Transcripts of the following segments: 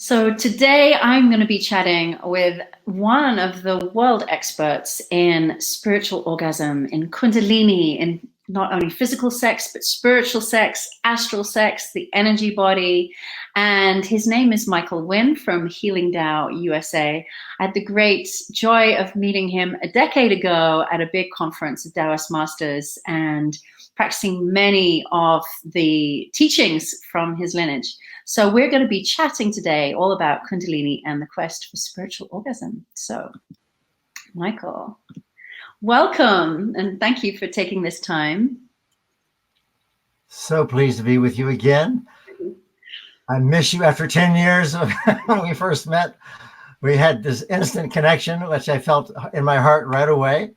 So today I'm going to be chatting with one of the world experts in spiritual orgasm, in Kundalini, in not only physical sex, but spiritual sex, astral sex, the energy body. And his name is Michael Winn from Healing Tao, USA. I had the great joy of meeting him a decade ago at a big conference of Taoist masters and practicing many of the teachings from his lineage. So we're going to be chatting today all about Kundalini and the quest for spiritual orgasm. So, Michael, welcome and thank you for taking this time. So pleased to be with you again. I miss you after 10 years of when we first met. We had this instant connection, which I felt in my heart right away.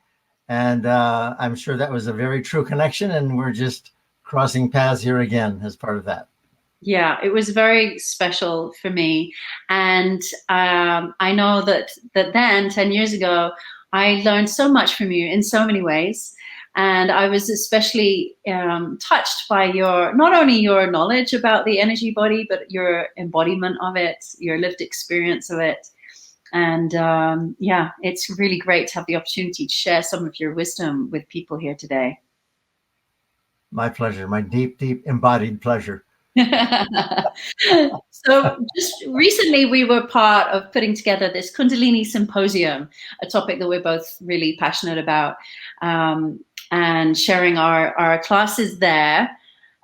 And I'm sure that was a very true connection. And we're just crossing paths here again as part of that. Yeah, it was very special for me. And I know that then, 10 years ago, I learned so much from you in so many ways. And I was especially touched by not only your knowledge about the energy body, but your embodiment of it, your lived experience of it. And yeah, it's really great to have the opportunity to share some of your wisdom with people here today. My pleasure, my deep, deep embodied pleasure. So just recently we were part of putting together this Kundalini symposium, a topic that we're both really passionate about, and sharing our classes there.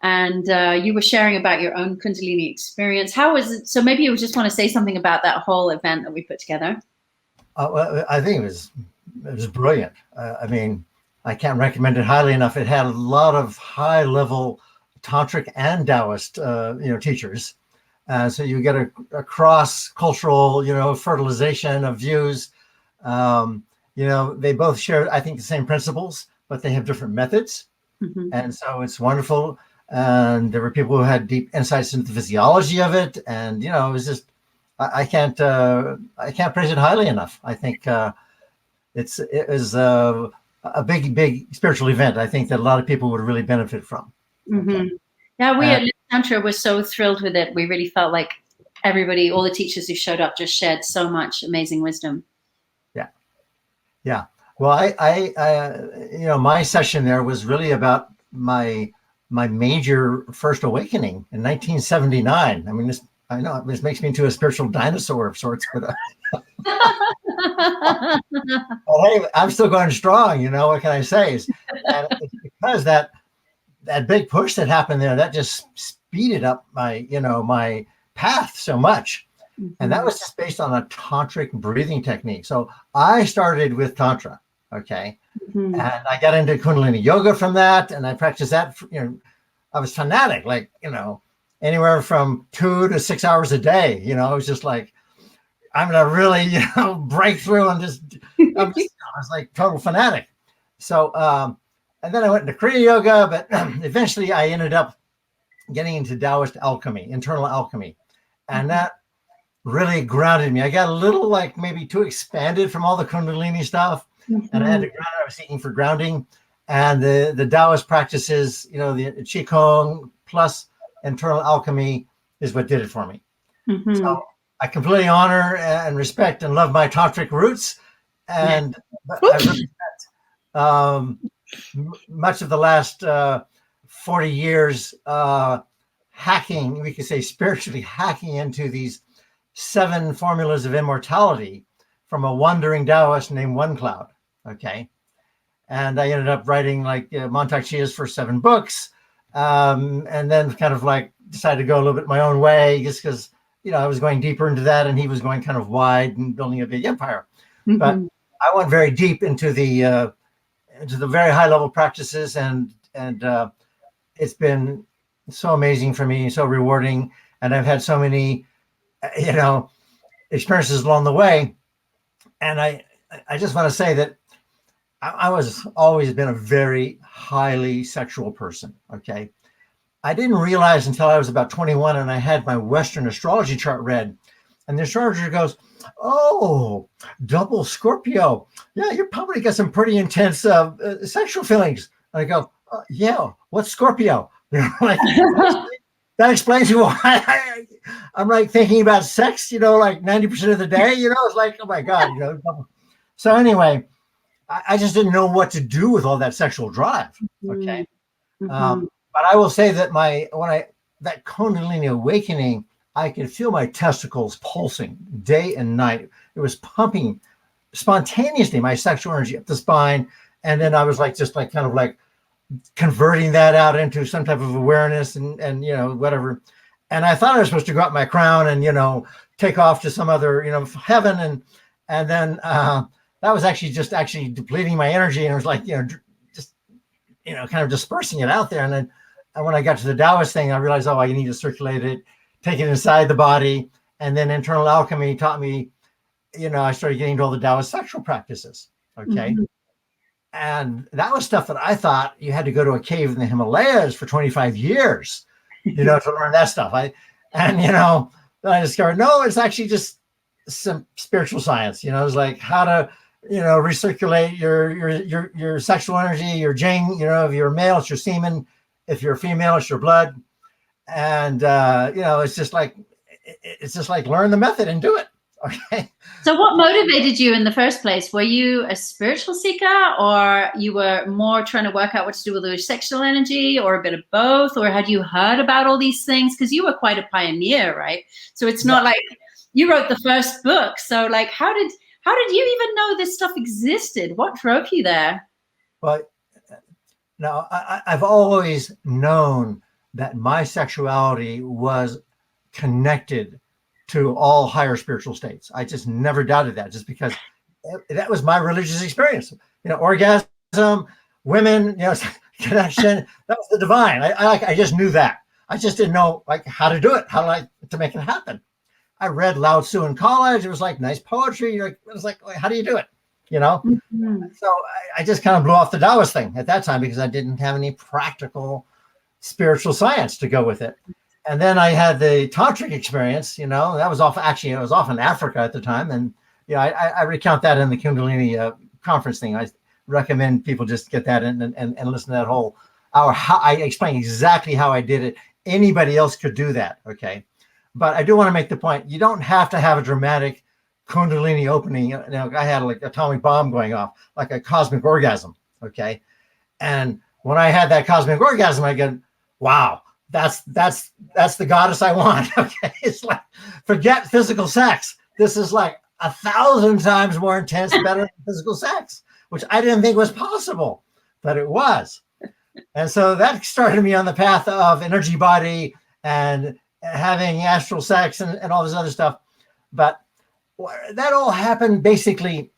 And you were sharing about your own Kundalini experience. How was it? So maybe you just want to say something about that whole event that we put together. Well, I think it was brilliant. I mean, I can't recommend it highly enough. It had a lot of high level Tantric and Taoist, teachers. So you get a cross-cultural, fertilization of views. They both share, I think, the same principles, but they have different methods. Mm-hmm. And so it's wonderful. And there were people who had deep insights into the physiology of it. And, it was just, I can't praise it highly enough. I think it was a big, big spiritual event. I think that a lot of people would really benefit from. Mm-hmm. Okay. Yeah, we at Tantra were so thrilled with it. We really felt like everybody, all the teachers who showed up, just shared so much amazing wisdom. Yeah. Well, I my session there was really about my major first awakening in 1979. I mean, I know this makes me into a spiritual dinosaur of sorts, but hey, I'm still going strong. What can I say? And it's because that big push that happened there, that just speeded up my path so much. Mm-hmm. And that was just based on a tantric breathing technique. So I started with Tantra. Okay. Mm-hmm. And I got into Kundalini yoga from that. And I practiced that. I was fanatic, anywhere from 2 to 6 hours a day. It was just like, I'm going to really, break through and I was like total fanatic. So, and then I went into Kriya yoga, but eventually I ended up getting into Taoist alchemy, internal alchemy. And that really grounded me. I got a little maybe too expanded from all the Kundalini stuff. Mm-hmm. And I had to ground. I was seeking for grounding. And the Taoist practices, the Qigong plus internal alchemy is what did it for me. Mm-hmm. So I completely honor and respect and love my tantric roots. And I really much of the last 40 years hacking, we could say spiritually hacking into these 7 formulas of immortality from a wandering Taoist named One Cloud. Okay. And I ended up writing Montauk Chia's first 7 books. And then kind of decided to go a little bit my own way just because, I was going deeper into that and he was going kind of wide and building a big empire. Mm-hmm. But I went very deep into the very high level practices and it's been so amazing for me, so rewarding. And I've had so many, experiences along the way. And I just want to say that I was always been a very highly sexual person. Okay. I didn't realize until I was about 21 and I had my Western astrology chart read. And the astrologer goes, "Oh, double Scorpio. Yeah, you probably got some pretty intense sexual feelings." And I go, "Yeah, what's Scorpio?" that explains why I'm like thinking about sex, like 90% of the day, it's like, oh my God, So anyway, I just didn't know what to do with all that sexual drive. Okay. Mm-hmm. But I will say that that Kundalini awakening, I could feel my testicles pulsing day and night. It was pumping spontaneously my sexual energy up the spine. And then I was like, just like kind of like converting that out into some type of awareness and whatever. And I thought I was supposed to go up my crown and, take off to some other, heaven. And then that was actually just depleting my energy. And it was like, just, kind of dispersing it out there. And then when I got to the Taoist thing, I realized, I need to circulate it, take it inside the body. And then internal alchemy taught me, I started getting into all the Taoist sexual practices. Okay. Mm-hmm. And that was stuff that I thought you had to go to a cave in the Himalayas for 25 years, to learn that stuff. Then I discovered, no, it's actually just some spiritual science. It's like how to, recirculate your sexual energy, your jing, if you're a male, it's your semen. If you're a female, it's your blood. And, it's just like learn the method and do it. Okay. So what motivated you in the first place? Were you a spiritual seeker, or you were more trying to work out what to do with your sexual energy, or a bit of both? Or had you heard about all these things? Because you were quite a pioneer, right? So it's not like you wrote the first book. So like, how did you even know this stuff existed? What drove you there? Well, now I've always known that my sexuality was connected to all higher spiritual states. I just never doubted that, just because that was my religious experience. Orgasm, women, connection, that was the divine. I just knew that. I just didn't know like how to do it, to make it happen. I read Lao Tzu in college. It was like nice poetry. It was like, how do you do it? Mm-hmm. So I just kind of blew off the Taoist thing at that time because I didn't have any practical spiritual science to go with it. And then I had the tantric experience, that was off in Africa at the time. And I recount that in the Kundalini conference thing. I recommend people just get that in and listen to that whole hour. How I explain exactly how I did it. Anybody else could do that. Okay. But I do want to make the point. You don't have to have a dramatic Kundalini opening. I had like atomic bomb going off, like a cosmic orgasm. Okay. And when I had that cosmic orgasm, I go, wow. That's the goddess I want. Okay. It's like, forget physical sex. This is like 1,000 times more intense, better than physical sex, which I didn't think was possible, but it was. And so that started me on the path of energy body and having astral sex and all this other stuff. But that all happened basically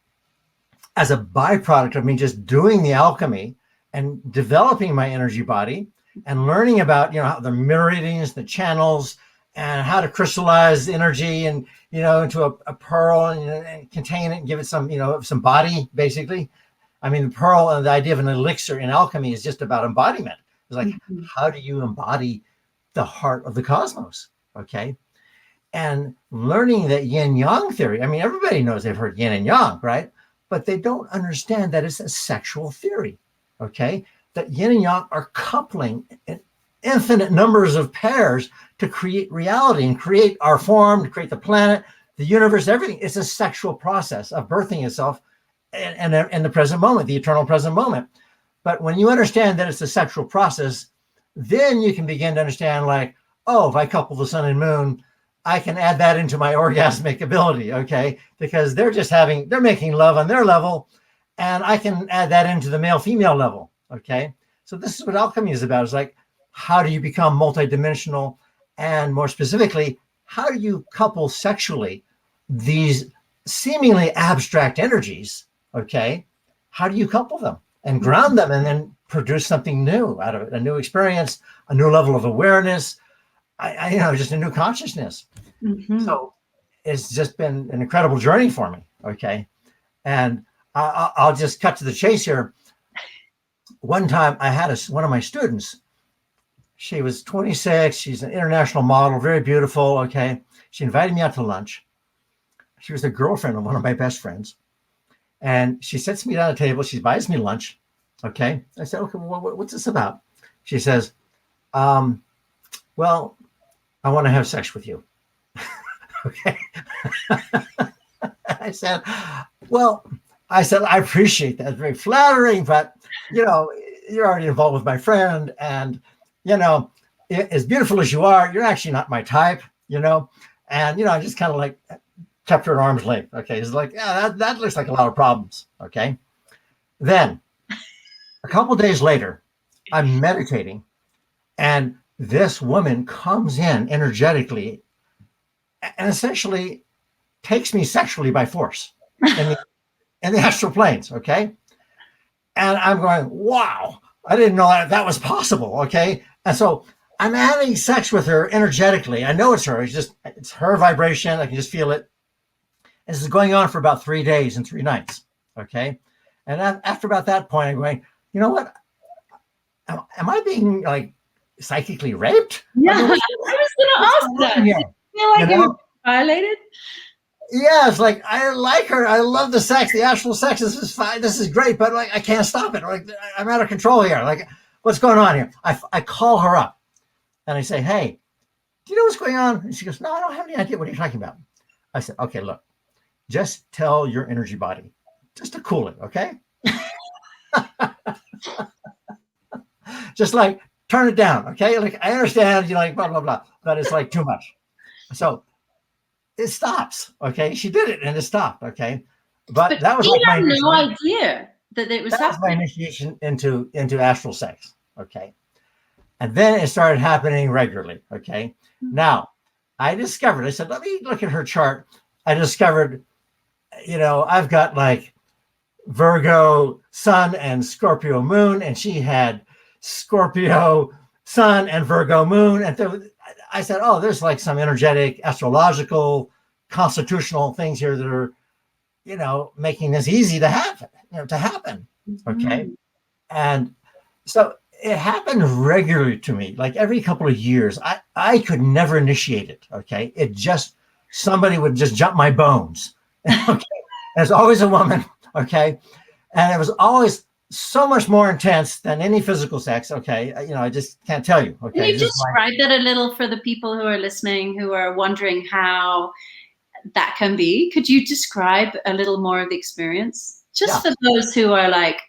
as a byproduct of me just doing the alchemy and developing my energy body and learning about, how the meridians, the channels, and how to crystallize energy and, into a pearl and contain it and give it some, some body, basically. I mean, the pearl and the idea of an elixir in alchemy is just about embodiment. It's like, how do you embody the heart of the cosmos? Okay. And learning that Yin Yang theory, I mean, everybody knows they've heard Yin and Yang, right? But they don't understand that it's a sexual theory. Okay. That Yin and Yang are coupling in infinite numbers of pairs to create reality and create our form, to create the planet, the universe, everything. It's a sexual process of birthing itself in the present moment, the eternal present moment. But when you understand that it's a sexual process, then you can begin to understand like, oh, if I couple the sun and moon, I can add that into my orgasmic ability, okay? Because they're making love on their level, and I can add that into the male-female level. Okay, so this is what alchemy is about. It's like, how do you become multidimensional? And more specifically, how do you couple sexually these seemingly abstract energies? Okay, how do you couple them and ground them and then produce something new out of it, a new experience, a new level of awareness, just a new consciousness. Mm-hmm. So it's just been an incredible journey for me. Okay, and I'll just cut to the chase here. One time I had one of my students, she was 26. She's an international model, very beautiful. Okay. She invited me out to lunch. She was the girlfriend of one of my best friends. And she sits me down at a table. She buys me lunch. Okay. I said, okay, well, what's this about? She says, well, I want to have sex with you. Okay. I said, well, I said, I appreciate that. It's very flattering, but, you know, you're already involved with my friend. And, you know, as beautiful as you are, you're actually not my type, you know. And, you know, I just kind of like kept her at arm's length. Okay. It's like, yeah, that looks like a lot of problems. Okay. Then a couple of days later, I'm meditating, and this woman comes in energetically and essentially takes me sexually by force in the astral planes. Okay. And I'm going, wow, I didn't know that was possible. Okay. And so I'm having sex with her energetically. I know it's her. It's her vibration. I can just feel it. And this is going on for about 3 days and 3 nights. Okay. And after about that point, I'm going, you know what? Am I being like psychically raped? Yeah, I I mean, was going to ask that. here? Did you feel like you were violated? Yeah, it's like, I like her. I love the sex, the actual sex. This is fine. This is great, but like, I can't stop it. Like, I'm out of control here. Like, what's going on here? I call her up and I say, hey, do you know what's going on? And she goes, no, I don't have any idea. What are you talking about? I said, okay, look, just tell your energy body just to cool it. Okay. Just like turn it down. Okay. Like, I understand, you know, like blah, blah, blah, but it's like too much. So it stops. Okay. She did it and it stopped. Okay. But that was like had no idea that it was happening. My initiation into astral sex. Okay. And then it started happening regularly. Okay. Now I said, let me look at her chart. I discovered, you know, I've got like Virgo sun and Scorpio moon, and she had Scorpio sun and Virgo moon. And I said, oh, there's like some energetic, astrological, constitutional things here that are, you know, making this easy to happen, Okay. And so it happened regularly to me, like every couple of years. I could never initiate it. Okay. It just, somebody would just jump my bones. Okay. And it's always a woman. Okay. And it was always so much more intense than any physical sex. Okay. You know, I just can't tell you. Okay. Can you describe that a little for the people who are listening, who are wondering how that can be? Could you describe a little more of the experience? Just for those who are like,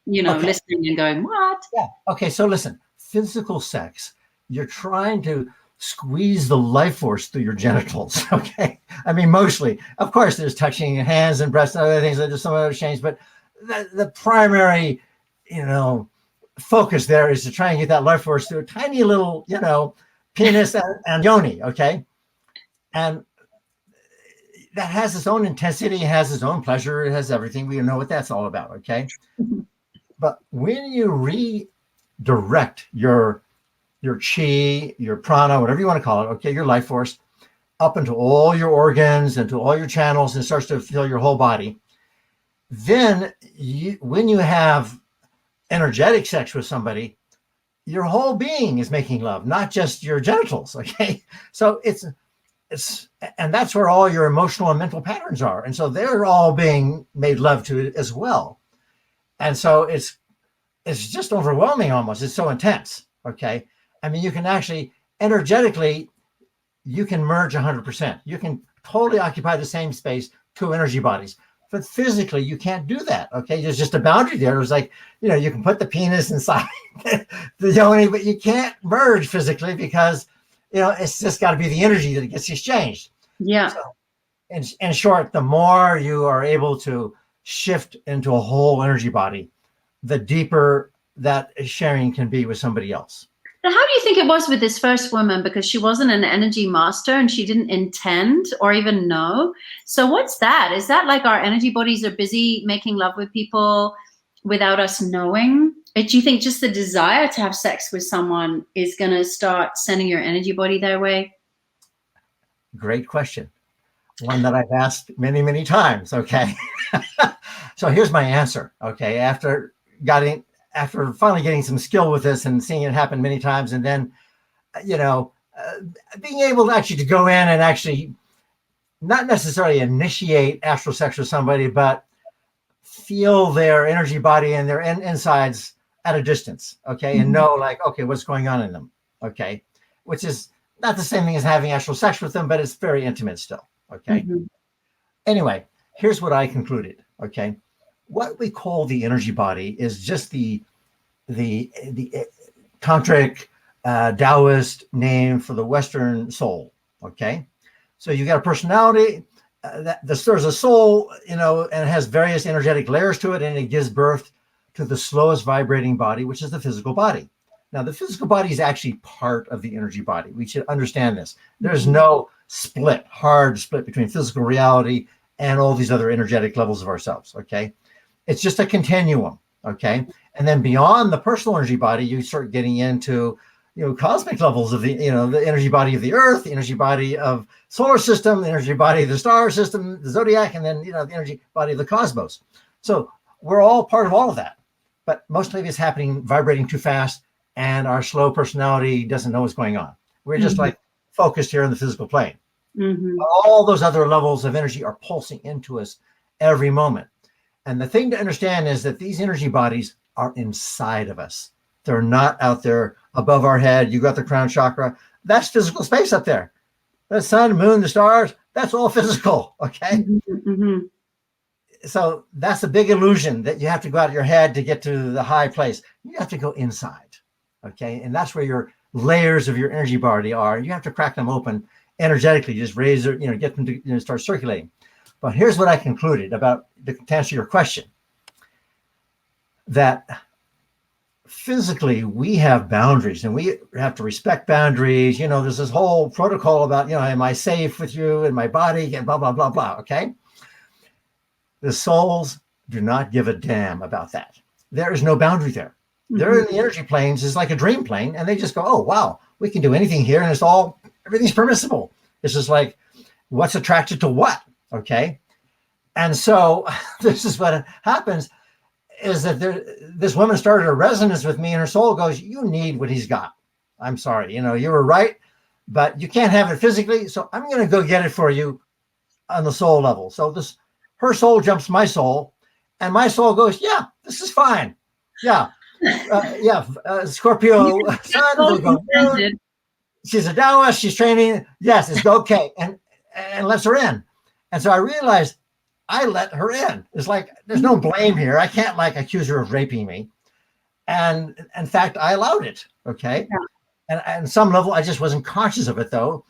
you know, listening and going, what? Yeah. Okay. So listen, physical sex, you're trying to squeeze the life force through your genitals. Okay. I mean, mostly, of course, there's touching hands and breasts and other things. There's some other change, but the primary, you know, focus there is to try and get that life force through a tiny little, you know, penis and yoni. Okay. And that has its own intensity, has its own pleasure, it has everything. We know what that's all about. Okay. But when you redirect your chi, your prana, whatever you want to call it, okay, your life force, up into all your organs, into all your channels, and it starts to fill your whole body, then when you have energetic sex with somebody, your whole being is making love, not just your genitals. Okay. So and that's where all your emotional and mental patterns are. And so they're all being made love to as well. And so it's just overwhelming almost. It's so intense. Okay. I mean, you can actually energetically, you can merge 100%. You can totally occupy the same space, 2 energy bodies. But physically, you can't do that. Okay. There's just a boundary there. It was like, you know, you can put the penis inside the yoni, but you can't merge physically because, you know, it's just got to be the energy that gets exchanged. Yeah. So, in short, the more you are able to shift into a whole energy body, the deeper that sharing can be with somebody else. But how do you think it was with this first woman? Because she wasn't an energy master and she didn't intend or even know. So what's that? Is that like our energy bodies are busy making love with people without us knowing? Do you think just the desire to have sex with someone is going to start sending your energy body their way? Great question. One that I've asked many, many times. Okay. So here's my answer. Okay. After finally getting some skill with this and seeing it happen many times, and then, you know, being able to actually to go in and actually not necessarily initiate astral sex with somebody, but feel their energy body and their insides at a distance. Okay. And know like, okay, what's going on in them. Okay. Which is Not the same thing as having actual sex with them, but it's very intimate still. Okay. Mm-hmm. Anyway, here's what I concluded. Okay. What we call the energy body is just the tantric Taoist name for the Western soul. Okay. So you got a personality there's a soul, and it has various energetic layers to it, and it gives birth to the slowest vibrating body, which is the physical body. Now, the physical body is actually part of the energy body. We should understand this. There's no hard split between physical reality and all these other energetic levels of ourselves. Okay. It's just a continuum. Okay. And then beyond the personal energy body, you start getting into, cosmic levels of the energy body of the earth, the energy body of solar system, the energy body of the star system, the zodiac, and then, the energy body of the cosmos. So we're all part of all of that, but mostly it's happening, vibrating too fast. And our slow personality doesn't know what's going on. We're just like focused here on the physical plane. All those other levels of energy are pulsing into us every moment. And the thing to understand is that these energy bodies are inside of us. They're not out there above our head. You got the crown chakra. That's physical space up there. The sun, moon, the stars, that's all physical. Okay. So that's a big illusion that you have to go out of your head to get to the high place. You have to go inside. Okay. And that's where your layers of your energy body are. You have to crack them open energetically, just raise it, get them to start circulating. But here's what I concluded about, to answer your question, that physically we have boundaries and we have to respect boundaries. There's this whole protocol about, am I safe with you in my body and blah, blah, blah, blah. Okay. The souls do not give a damn about that. There is no boundary there. They're in the energy planes. It's like a dream plane. And they just go, oh, wow, we can do anything here. And everything's permissible. It's just like, what's attracted to what? Okay. And so this is what happens, is that this woman started a resonance with me, and her soul goes, you need what he's got. I'm sorry. You were right, but you can't have it physically. So I'm going to go get it for you on the soul level. So her soul jumps my soul, and my soul goes, yeah, this is fine. Yeah. Scorpio sun. She's a Taoist. She's training. Yes, it's okay. And lets her in. And so I realized I let her in. It's like, there's no blame here. I can't accuse her of raping me. And in fact, I allowed it. Okay. Yeah. And on some level, I just wasn't conscious of it though.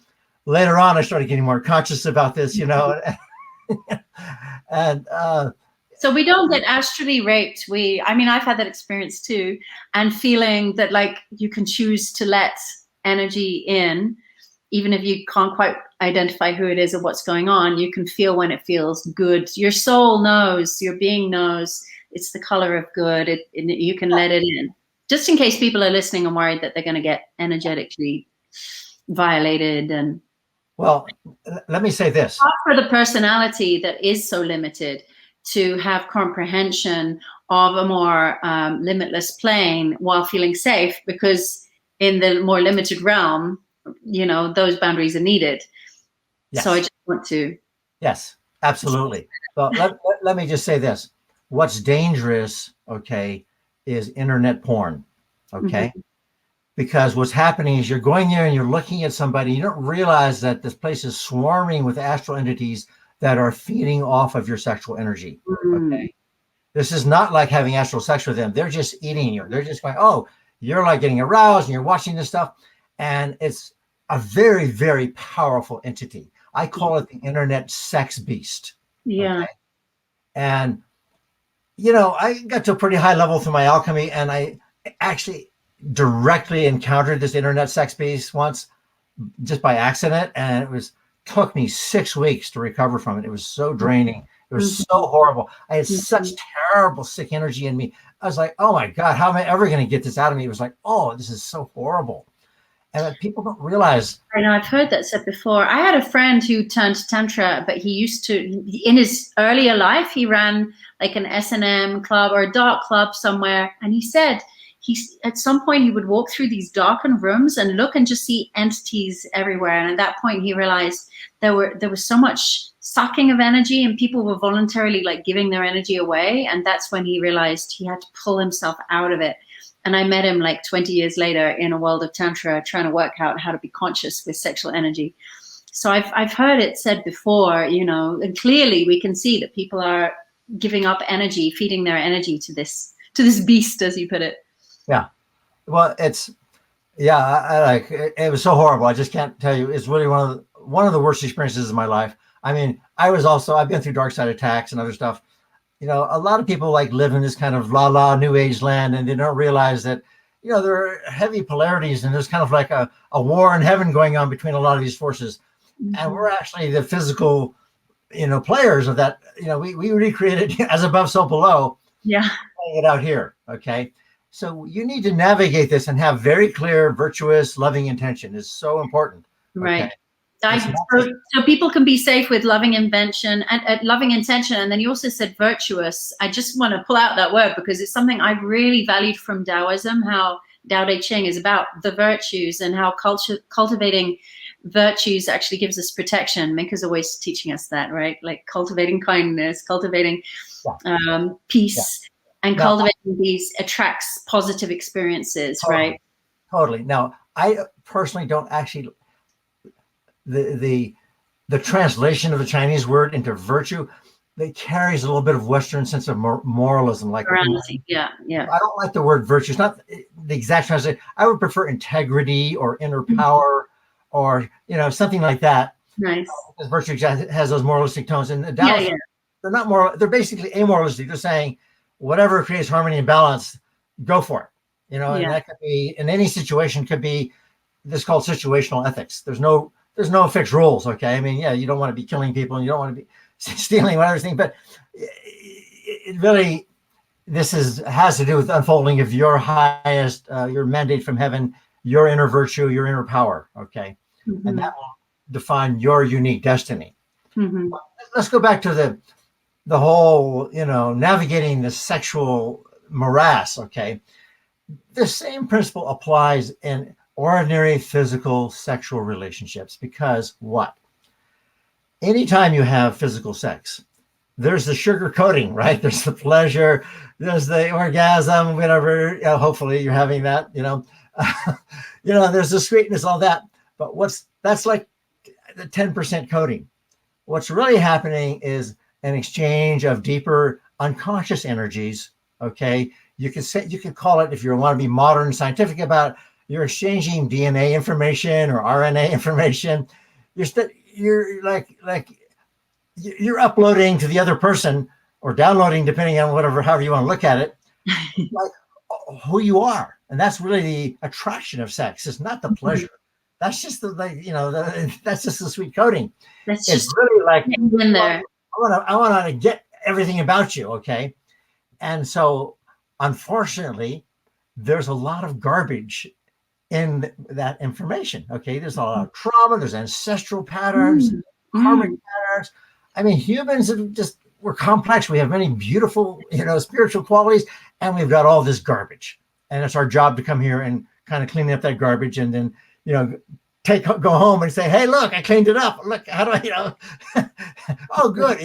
Later on, I started getting more conscious about this, and, so we don't get astrally raped. I've had that experience too, and feeling that you can choose to let energy in, even if you can't quite identify who it is or what's going on. You can feel when it feels good. Your soul knows, your being knows it's the color of good. You can let it in. Just in case people are listening and worried that they're going to get energetically violated. And well, let me say this. For the personality that is so limited, to have comprehension of a more limitless plane while feeling safe, because in the more limited realm, those boundaries are needed. Yes. So I just want to. Yes, absolutely. Well, let me just say this. What's dangerous, okay, is internet porn, okay? Because what's happening is you're going there and you're looking at somebody, you don't realize that this place is swarming with astral entities that are feeding off of your sexual energy. Okay. This is not like having astral sex with them. They're just eating you. They're just going, oh, you're getting aroused and you're watching this stuff. And it's a very, very powerful entity. I call it the internet sex beast. Yeah. Okay? And, I got to a pretty high level through my alchemy, and I actually directly encountered this internet sex beast once just by accident. And it took me 6 weeks to recover from it. It was so draining. It was so horrible. I had such terrible sick energy in me. I was like, oh my God, how am I ever going to get this out of me? It was like, oh, this is so horrible. And people don't realize. I know, I've heard that said before. I had a friend who turned Tantra, but he used to, in his earlier life, he ran an S&M club or a dark club somewhere. And he said, at some point he would walk through these darkened rooms and look and just see entities everywhere. And at that point he realized there was so much sucking of energy, and people were voluntarily giving their energy away. And that's when he realized he had to pull himself out of it. And I met him like 20 years later in a world of Tantra, trying to work out how to be conscious with sexual energy. So I've heard it said before, and clearly we can see that people are giving up energy, feeding their energy to this beast, as you put it. Yeah. Well, I like it. It was so horrible. I just can't tell you. It's really one of the worst experiences of my life. I mean, I've been through dark side attacks and other stuff. A lot of people like live in this kind of new age land, and they don't realize that, there are heavy polarities, and there's kind of like a war in heaven going on between a lot of these forces. Mm-hmm. And we're actually the physical, players of that. We recreated as above, so below. Yeah. Playing it out here. Okay. So you need to navigate this and have very clear, virtuous, loving intention is so important. Right. Okay? So people can be safe with loving intention, and then you also said virtuous. I just want to pull out that word because it's something I've really valued from Taoism, how Tao Te Ching is about the virtues and how cultivating virtues actually gives us protection. Mika's always teaching us that, right? Like cultivating kindness, cultivating peace. Yeah. And cultivating these attracts positive experiences, totally, right? Totally. Now, I personally don't actually the translation of the Chinese word into virtue. It carries a little bit of Western sense of moralism, like morality. Yeah. I don't like the word virtue. It's not the exact translation. I would prefer integrity or inner power, or something like that. Nice. Because virtue has those moralistic tones, and the Taoists, they're not moral. They're basically amoralistic. They're saying, whatever creates harmony and balance, go for it. And that could be in any situation. Could be this called situational ethics. There's no fixed rules. Okay, I mean, you don't want to be killing people, and you don't want to be stealing whatever thing. But it really, has to do with unfolding of your highest, your mandate from heaven, your inner virtue, your inner power. Okay, and that will define your unique destiny. Mm-hmm. Let's go back to the whole, navigating the sexual morass, okay? The same principle applies in ordinary physical sexual relationships, because what? Anytime you have physical sex, there's the sugar coating, right? There's the pleasure, there's the orgasm, whatever, hopefully you're having that, there's the sweetness, all that. But that's like the 10% coating. What's really happening is an exchange of deeper unconscious energies. Okay, you could call it, if you want to be modern scientific about it, you're exchanging DNA information or RNA information. You're uploading to the other person, or downloading, depending on however you want to look at it, like who you are. And that's really the attraction of sex. It's not the pleasure. That's just that's just the sweet coating. It's really like in there. I want to get everything about you, okay? And so, unfortunately, there's a lot of garbage in that information, okay? There's a lot of trauma, there's ancestral patterns, karmic patterns. I mean, humans we're complex. We have many beautiful, spiritual qualities, and we've got all this garbage. And it's our job to come here and kind of clean up that garbage, and then, go home and say, hey, look, I cleaned it up. Look, how do I, oh, good.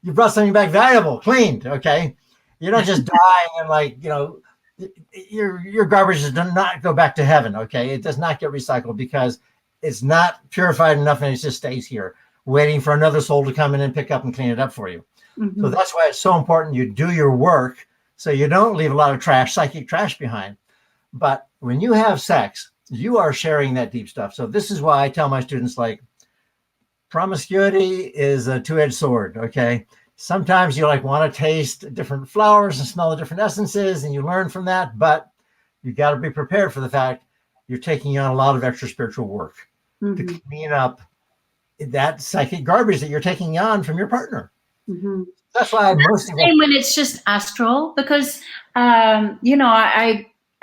You brought something back valuable, cleaned. Okay. You're not just dying and your garbage does not go back to heaven. Okay. It does not get recycled because it's not purified enough, and it just stays here waiting for another soul to come in and pick up and clean it up for you. Mm-hmm. So that's why it's so important you do your work, so you don't leave a lot of psychic trash behind. But when you have sex, you are sharing that deep stuff. So this is why I tell my students, promiscuity is a two-edged sword, okay? Sometimes you want to taste different flowers and smell the different essences, and you learn from that, but you got to be prepared for the fact you're taking on a lot of extra spiritual work to clean up that psychic garbage that you're taking on from your partner. Mm-hmm. That's why when it's just astral, because,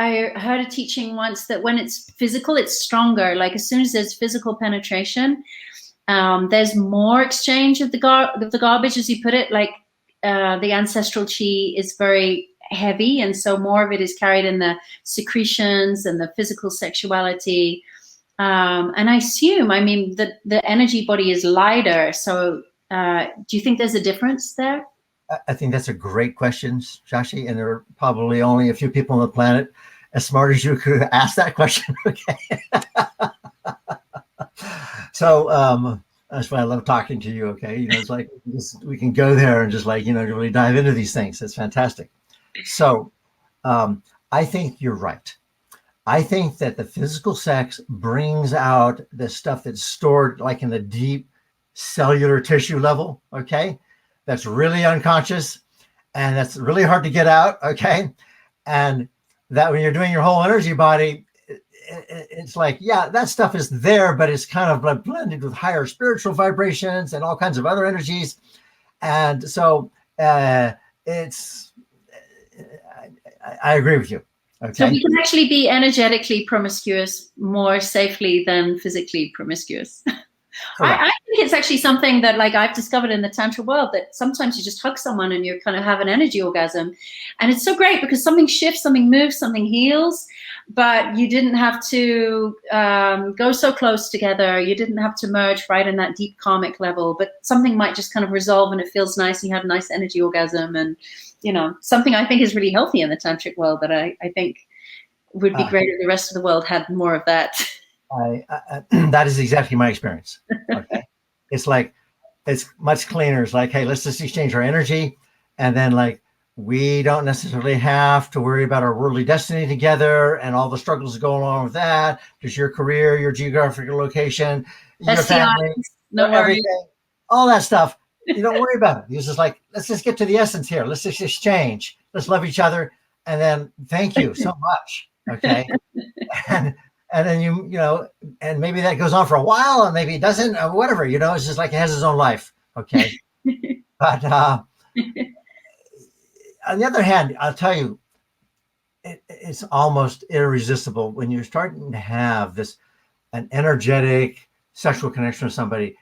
I heard a teaching once that when it's physical, it's stronger. Like as soon as there's physical penetration, there's more exchange of the garbage, as you put it. Like the ancestral chi is very heavy, and so more of it is carried in the secretions and the physical sexuality. And I assume, that the energy body is lighter. So do you think there's a difference there? I think that's a great question, Shashi, and there are probably only a few people on the planet as smart as you could ask that question. Okay. So that's why I love talking to you. Okay. You know, it's like we can go there and just like, you know, really dive into these things. It's fantastic. So I think you're right. I think that the physical sex brings out the stuff that's stored like in the deep cellular tissue level. Okay. That's really unconscious and that's really hard to get out. Okay. And that when you're doing your whole energy body, it's like, yeah, that stuff is there, but it's kind of like blended with higher spiritual vibrations and all kinds of other energies. And so it's, I agree with you. Okay. So we can actually be energetically promiscuous more safely than physically promiscuous. I think it's actually something that like I've discovered in the Tantra world, that sometimes you just hug someone and you kind of have an energy orgasm. And it's so great because something shifts, something moves, something heals, but you didn't have to go so close together. You didn't have to merge right in that deep karmic level, but something might just kind of resolve and it feels nice. And you have a nice energy orgasm, and, you know, something I think is really healthy in the tantric world that I think would be great if the rest of the world had more of that. That is exactly my experience. Okay. It's like, it's much cleaner. It's like, hey, let's just exchange our energy. And then like, we don't necessarily have to worry about our worldly destiny together and all the struggles that go along with that. Just your career, your geographical location, your family, everything, all that stuff. You don't worry about it. It's just like, let's just get to the essence here. Let's just exchange. Let's love each other. And then thank you so much. Okay. And then you know, and maybe that goes on for a while and maybe it doesn't, or whatever, you know, it's just like it has its own life. Okay. But on the other hand, I'll tell you, it's almost irresistible when you're starting to have an energetic sexual connection with somebody.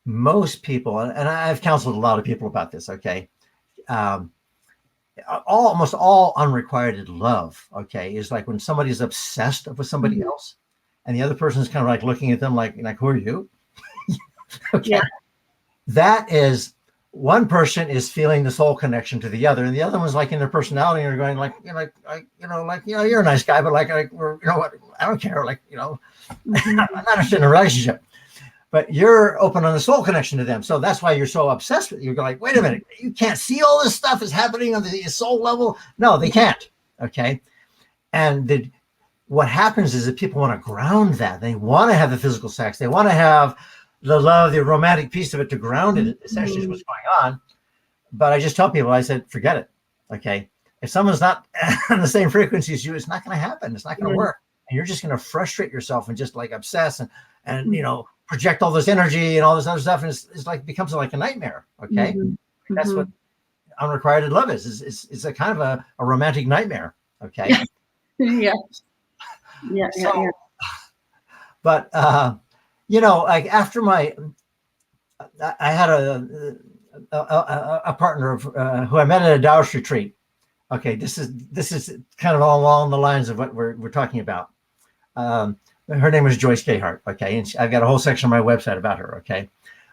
Most people, and I've counseled a lot of people about this. Okay. Almost all unrequited love, okay, is like when somebody's obsessed with somebody else and the other person is kind of like looking at them like who are you? Okay. Yeah. That is, one person is feeling the soul connection to the other, and the other one's like in their personality and they're going like, you're a nice guy, but we're, you know what, I don't care, like, you know, I'm not interested in a relationship. But you're open on the soul connection to them. So that's why you're so obsessed with it. You're like, wait a minute, you can't see all this stuff is happening on the soul level? No, they can't. Okay. And what happens is that people want to ground that. They want to have the physical sex. They want to have the love, the romantic piece of it to ground it, essentially is what's going on. But I just tell people, I said, forget it. Okay. If someone's not on the same frequency as you, it's not going to happen. It's not going to work. And you're just going to frustrate yourself and just like obsess and you know, project all this energy and all this other stuff, and it's like becomes like a nightmare. Okay. That's what unrequited love is. It's a kind of a romantic nightmare. Okay. Yeah. But you know, like after I had a partner of who I met at a Taoist retreat. Okay, this is kind of along the lines of what we're talking about. Her name was Joyce Gayhart. Okay, and I've got a whole section on my website about her. Okay,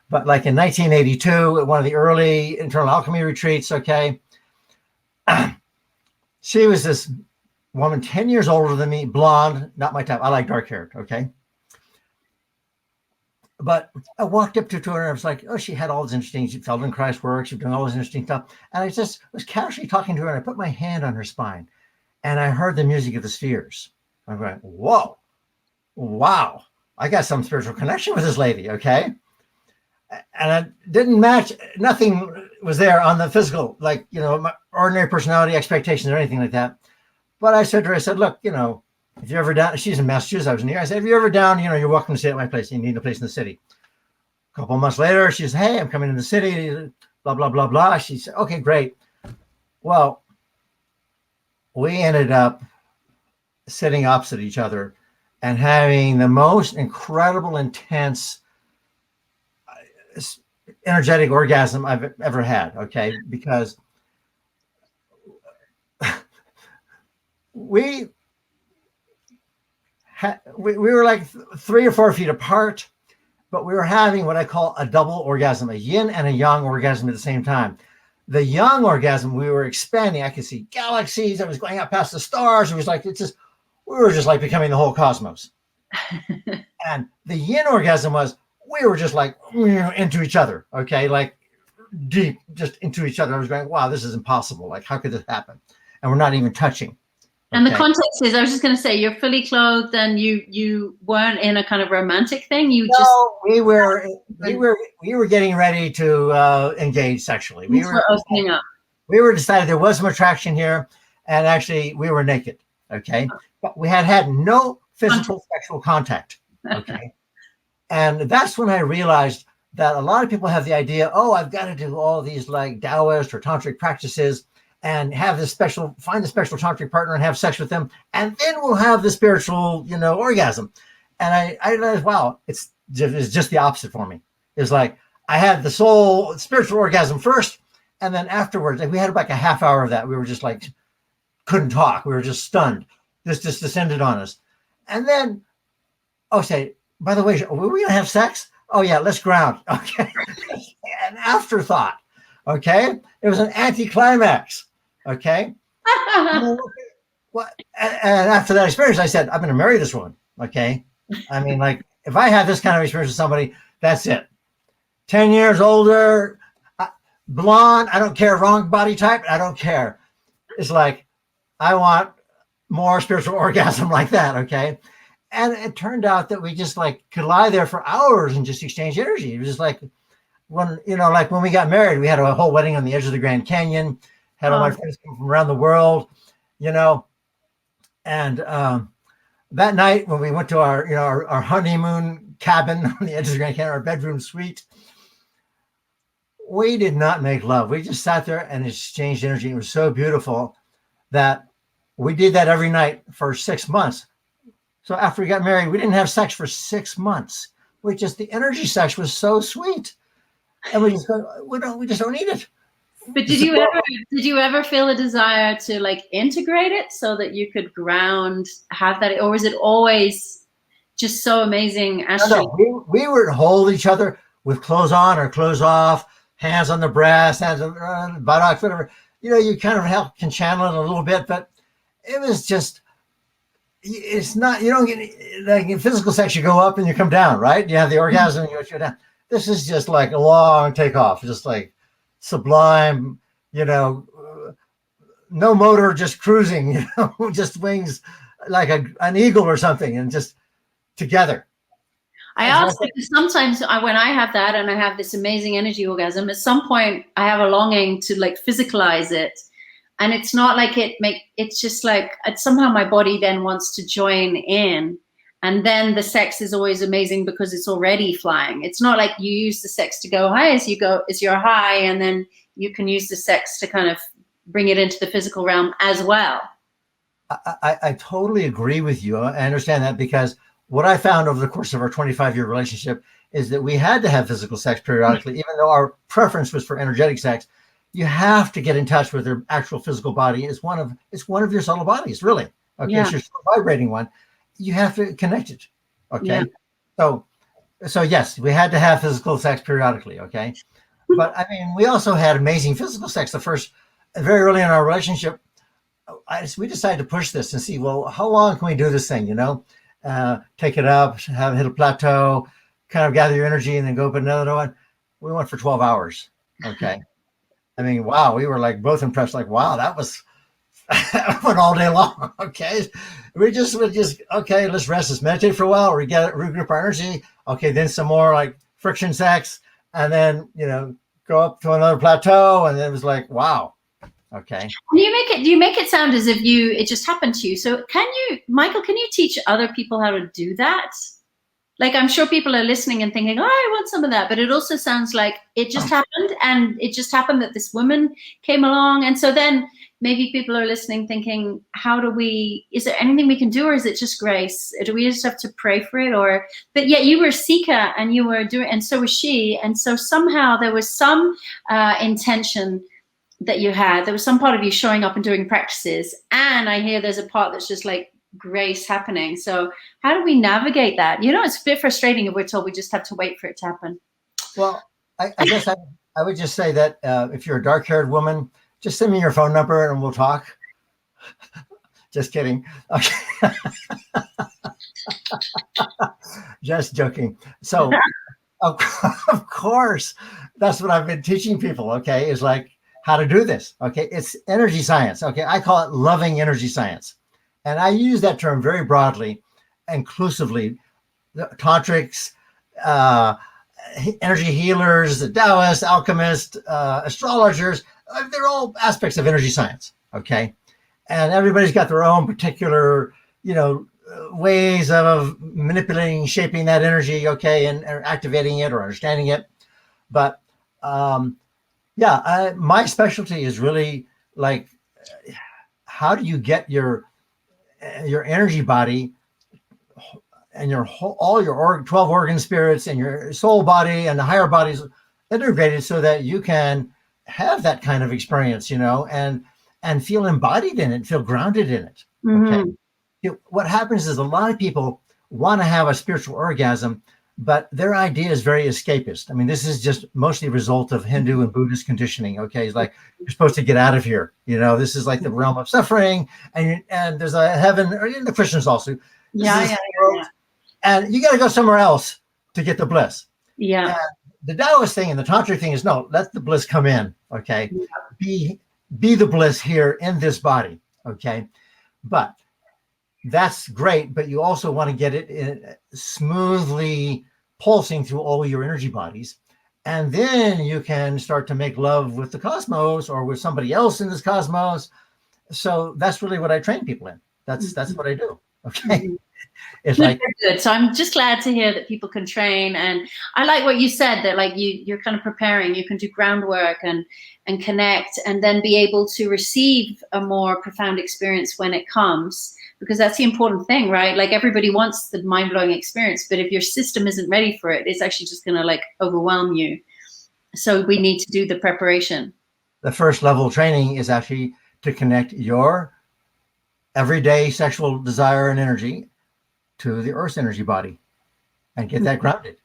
but like in 1982, at one of the early internal alchemy retreats. Okay, she was this woman 10 years older than me, blonde, not my type. I like dark haired. Okay. But I walked up to her and I was like, oh, she had all this interesting, she Feldenkrais work, she was doing all this interesting stuff. And I just was casually talking to her and I put my hand on her spine and I heard the music of the spheres. I'm going, whoa, wow, I got some spiritual connection with this lady. Okay. And I didn't match, nothing was there on the physical, like, you know, my ordinary personality expectations or anything like that. But I said to her, I said, look, you know, if you're ever down, she's in Massachusetts, I was in here. I said, if you're ever down, you know, you're welcome to stay at my place. You need a place in the city. A couple of months later, she says, hey, I'm coming in the city, blah, blah, blah, blah. She said, okay, great. Well, we ended up sitting opposite each other and having the most incredible, intense, energetic orgasm I've ever had. Okay. Because we were like 3 or 4 feet apart, but we were having what I call a double orgasm, a yin and a yang orgasm at the same time. The yang orgasm, we were expanding. I could see galaxies. I was going out past the stars. It was like, it's just we were just like becoming the whole cosmos. And the yin orgasm was, we were just like into each other. Okay. Like deep, just into each other. I was going, wow, this is impossible. Like, how could this happen? And we're not even touching. And the context is, I was just going to say, you're fully clothed, and you weren't in a kind of romantic thing. We were getting ready to engage sexually. We were opening up. We were decided there was some attraction here, and actually we were naked. Okay, but we had no physical sexual contact. Okay, and that's when I realized that a lot of people have the idea, oh, I've got to do all these like Taoist or tantric practices and find the special tantric partner and have sex with them, and then we'll have the spiritual, orgasm. And I realized, wow, it's just the opposite for me. It's like I had the soul spiritual orgasm first, and then afterwards, like we had like a half hour of that. We were just like, couldn't talk. We were just stunned. This just descended on us. And then, by the way, were we going to have sex? Oh yeah, let's ground. Okay. An afterthought. Okay. It was an anticlimax. Okay. What? And after that experience, I said, I'm going to marry this woman. Okay. I mean, like, if I have this kind of experience with somebody, that's it. 10 years older, blonde, I don't care. Wrong body type, I don't care. It's like, I want more spiritual orgasm like that. Okay. And it turned out that we just like could lie there for hours and just exchange energy. It was just like when we got married, we had a whole wedding on the edge of the Grand Canyon, had all my friends come from around the world, and that night when we went to our honeymoon cabin on the edge of the Grand Canyon, our bedroom suite, we did not make love. We just sat there and exchanged energy. It was so beautiful that we did that every night for 6 months. So after we got married, we didn't have sex for 6 months. The energy sex was so sweet. And we just don't need it. But did you ever feel a desire to like integrate it so that you could ground, have that, or was it always just so amazing? No, we would hold each other with clothes on or clothes off, hands on the breast, hands on the buttocks, whatever. You kind of can channel it a little bit, but it was just, it's not, you don't get, like in physical sex, you go up and you come down, right? You have the orgasm and you go down. This is just like a long takeoff, just like sublime, no motor, just cruising, just wings like an eagle or something, and just together. I ask because sometimes when I have that and I have this amazing energy orgasm, at some point I have a longing to like physicalize it. And it's not like it's just like somehow my body then wants to join in. And then the sex is always amazing because it's already flying. It's not like you use the sex to go high as your high, and then you can use the sex to kind of bring it into the physical realm as well. I totally agree with you. I understand that, because what I found over the course of our 25-year relationship is that we had to have physical sex periodically, even though our preference was for energetic sex. You have to get in touch with your actual physical body. It's one of your subtle bodies, really. Okay, yeah. It's your vibrating one. You have to connect it. Okay, yeah. So yes, we had to have physical sex periodically. Okay, but I mean, we also had amazing physical sex. Very early in our relationship, we decided to push this and see, well, how long can we do this thing? Take it up, hit a plateau, kind of gather your energy, and then go up another one. We went for 12 hours. Okay. I mean, wow, we were like both impressed, like, wow, that went all day long. Okay. We just okay, let's rest, let's meditate for a while, regroup our energy. Okay, then some more like friction sex, and then, go up to another plateau. And it was like, wow. Okay. Do you make it sound as if it just happened to you? So Michael, can you teach other people how to do that? Like, I'm sure people are listening and thinking, oh, I want some of that. But it also sounds like it just happened. And it just happened that this woman came along. And so then maybe people are listening thinking, is there anything we can do? Or is it just grace? Do we just have to pray for it? But yet you were Sika and you were doing, and so was she. And so somehow there was some intention that you had. There was some part of you showing up and doing practices. And I hear there's a part that's just like grace happening. So how do we navigate that? It's a bit frustrating if we're told we just have to wait for it to happen. Well, I guess I would just say that if you're a dark-haired woman, just send me your phone number and we'll talk. Just kidding. Okay. Just joking. So, of, of course, that's what I've been teaching people. Okay, is like how to do this. Okay, it's energy science. Okay, I call it loving energy science, and I use that term very broadly, inclusively. The tantrics, energy healers, the Taoists, alchemists, astrologers, they're all aspects of energy science. Okay, and everybody's got their own particular, ways of manipulating, shaping that energy. Okay, and activating it or understanding it. But my specialty is really like, how do you get your energy body and all your 12 organ spirits and your soul body and the higher bodies integrated so that you can have that kind of experience, and feel embodied in it, feel grounded in it. Okay. What happens is a lot of people want to have a spiritual orgasm, but their idea is very escapist. I mean, this is just mostly a result of Hindu and Buddhist conditioning. Okay. It's like, you're supposed to get out of here. This is like the realm of suffering, and there's a heaven, or in the Christians also. Yeah. And you got to go somewhere else to get the bliss. Yeah. And the Taoist thing and the Tantric thing is, no, let the bliss come in. Okay. Yeah. Be the bliss here in this body. Okay. But that's great. But you also want to get it smoothly pulsing through all your energy bodies. And then you can start to make love with the cosmos or with somebody else in this cosmos. So that's really what I train people in. That's what I do. Okay. It's like good. So I'm just glad to hear that people can train, and I like what you said, that like you're kind of preparing, you can do groundwork and connect, and then be able to receive a more profound experience when it comes, because that's the important thing, right? Like everybody wants the mind-blowing experience, but if your system isn't ready for it, it's actually just going to like overwhelm you. So we need to do the preparation. The first level training is actually to connect your everyday sexual desire and energy to the Earth's energy body and get that grounded.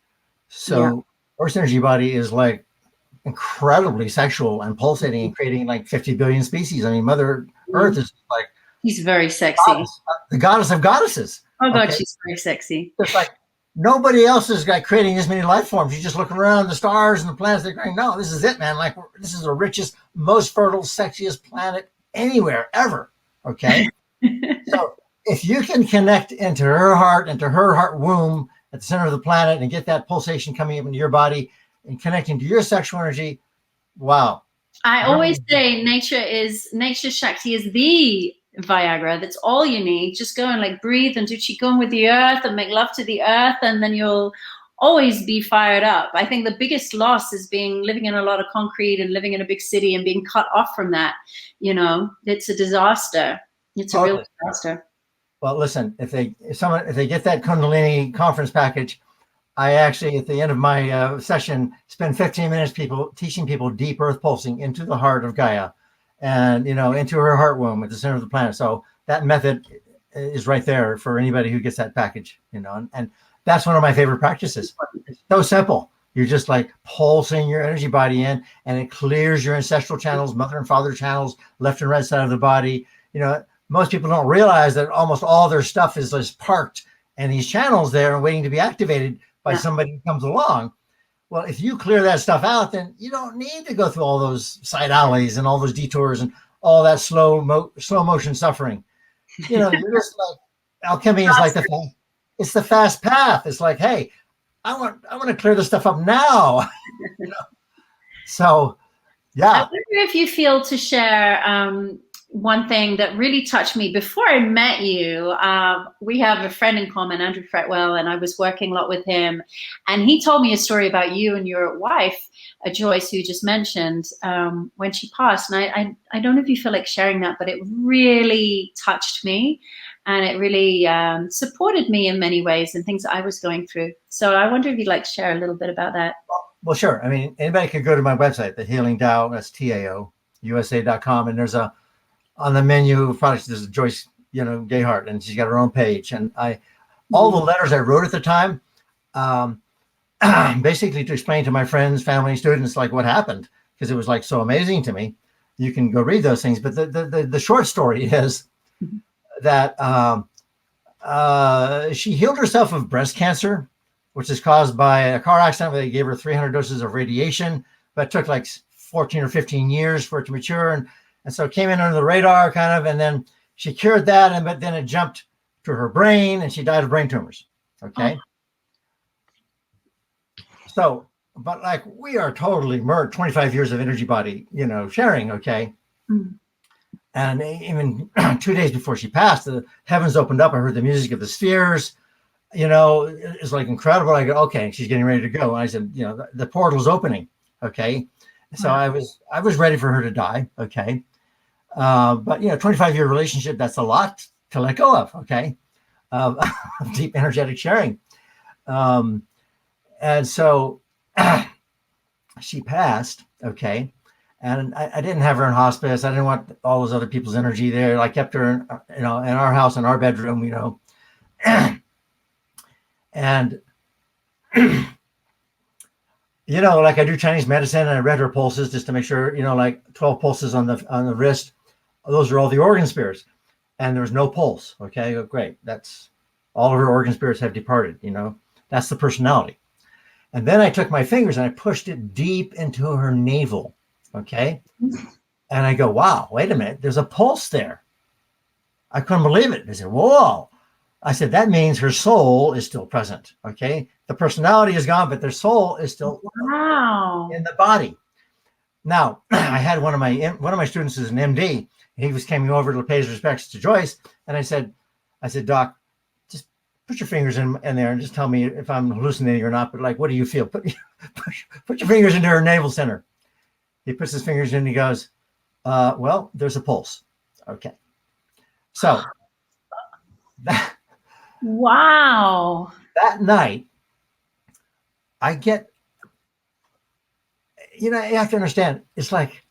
So Earth's energy body is like incredibly sexual and pulsating and creating like 50 billion species. I mean, Mother Earth is like, she's very sexy. The goddess of goddesses. Oh God, she's very sexy. It's like nobody else is like creating this many life forms. You just look around the stars and the planets, they're going, no, this is it, man. Like, this is the richest, most fertile, sexiest planet anywhere ever. Okay. So if you can connect into her heart womb at the center of the planet and get that pulsation coming up into your body and connecting to your sexual energy, wow. I always say nature Shakti is the Viagra. That's all you need. Just go and like breathe and do Qigong with the earth and make love to the earth, and then you'll always be fired up. I think the biggest loss is living in a lot of concrete and living in a big city and being cut off from that. It's a disaster. It's a real disaster. Well, listen, if they get that Kundalini conference package, I actually, at the end of my session, spend 15 minutes teaching people deep earth pulsing into the heart of Gaia and, into her heart womb at the center of the planet. So that method is right there for anybody who gets that package, and that's one of my favorite practices. It's so simple. You're just like pulsing your energy body in, and it clears your ancestral channels, mother and father channels, left and right side of the body. Most people don't realize that almost all their stuff is just parked and these channels there and waiting to be activated by somebody who comes along. Well, if you clear that stuff out, then you don't need to go through all those side alleys and all those detours and all that slow motion suffering. You're just like, alchemy is like it's the fast path. It's like, hey, I want to clear this stuff up now. So, yeah. I wonder if you feel to share one thing that really touched me. Before I met you, we have a friend in common, Andrew Fretwell, and I was working a lot with him. And he told me a story about you and your wife, Joyce, who you just mentioned, when she passed. And I don't know if you feel like sharing that, but it really touched me. And it really supported me in many ways and things that I was going through. So I wonder if you'd like to share a little bit about that. Well, sure. I mean, anybody could go to my website, the Healing Tao, that's TAO, USA.com. And there's on the menu of products, there's Joyce, Gayhart, and she's got her own page. And all the letters I wrote at the time, basically to explain to my friends, family, students, like what happened, because it was like so amazing to me. You can go read those things. But the short story is that she healed herself of breast cancer, which is caused by a car accident where they gave her 300 doses of radiation, but it took like 14 or 15 years for it to mature. And so it came in under the radar kind of, and then she cured that, but then it jumped to her brain and she died of brain tumors. Okay. Oh. So, but like we are totally merged, 25 years of energy body, sharing. Okay. Mm. And even 2 days before she passed, the heavens opened up. I heard the music of the spheres, it's like incredible. I go, okay, she's getting ready to go. And I said, the portal's opening. Okay. So I was ready for her to die. Okay. But 25-year relationship, that's a lot to let go of. Okay. Deep energetic sharing. And so she passed. Okay. And I didn't have her in hospice. I didn't want all those other people's energy there. I kept her, in our house, in our bedroom, and, like I do Chinese medicine, and I read her pulses just to make sure, like 12 pulses on the wrist. Those are all the organ spirits. And there was no pulse. Okay, great. That's all of her organ spirits have departed. That's the personality. And then I took my fingers and I pushed it deep into her navel. Okay. And I go, wow, wait a minute. There's a pulse there. I couldn't believe it. I said, whoa. I said, that means her soul is still present. Okay. The personality is gone, but their soul is still in the body. Now, I had one of my students is an MD. He was coming over to pay his respects to Joyce. And I said, Doc, just put your fingers in there and just tell me if I'm hallucinating or not. But like, what do you feel? Put your fingers into her navel center. He puts his fingers in and he goes, well, there's a pulse. Okay. So wow. That night, I get, you have to understand, it's like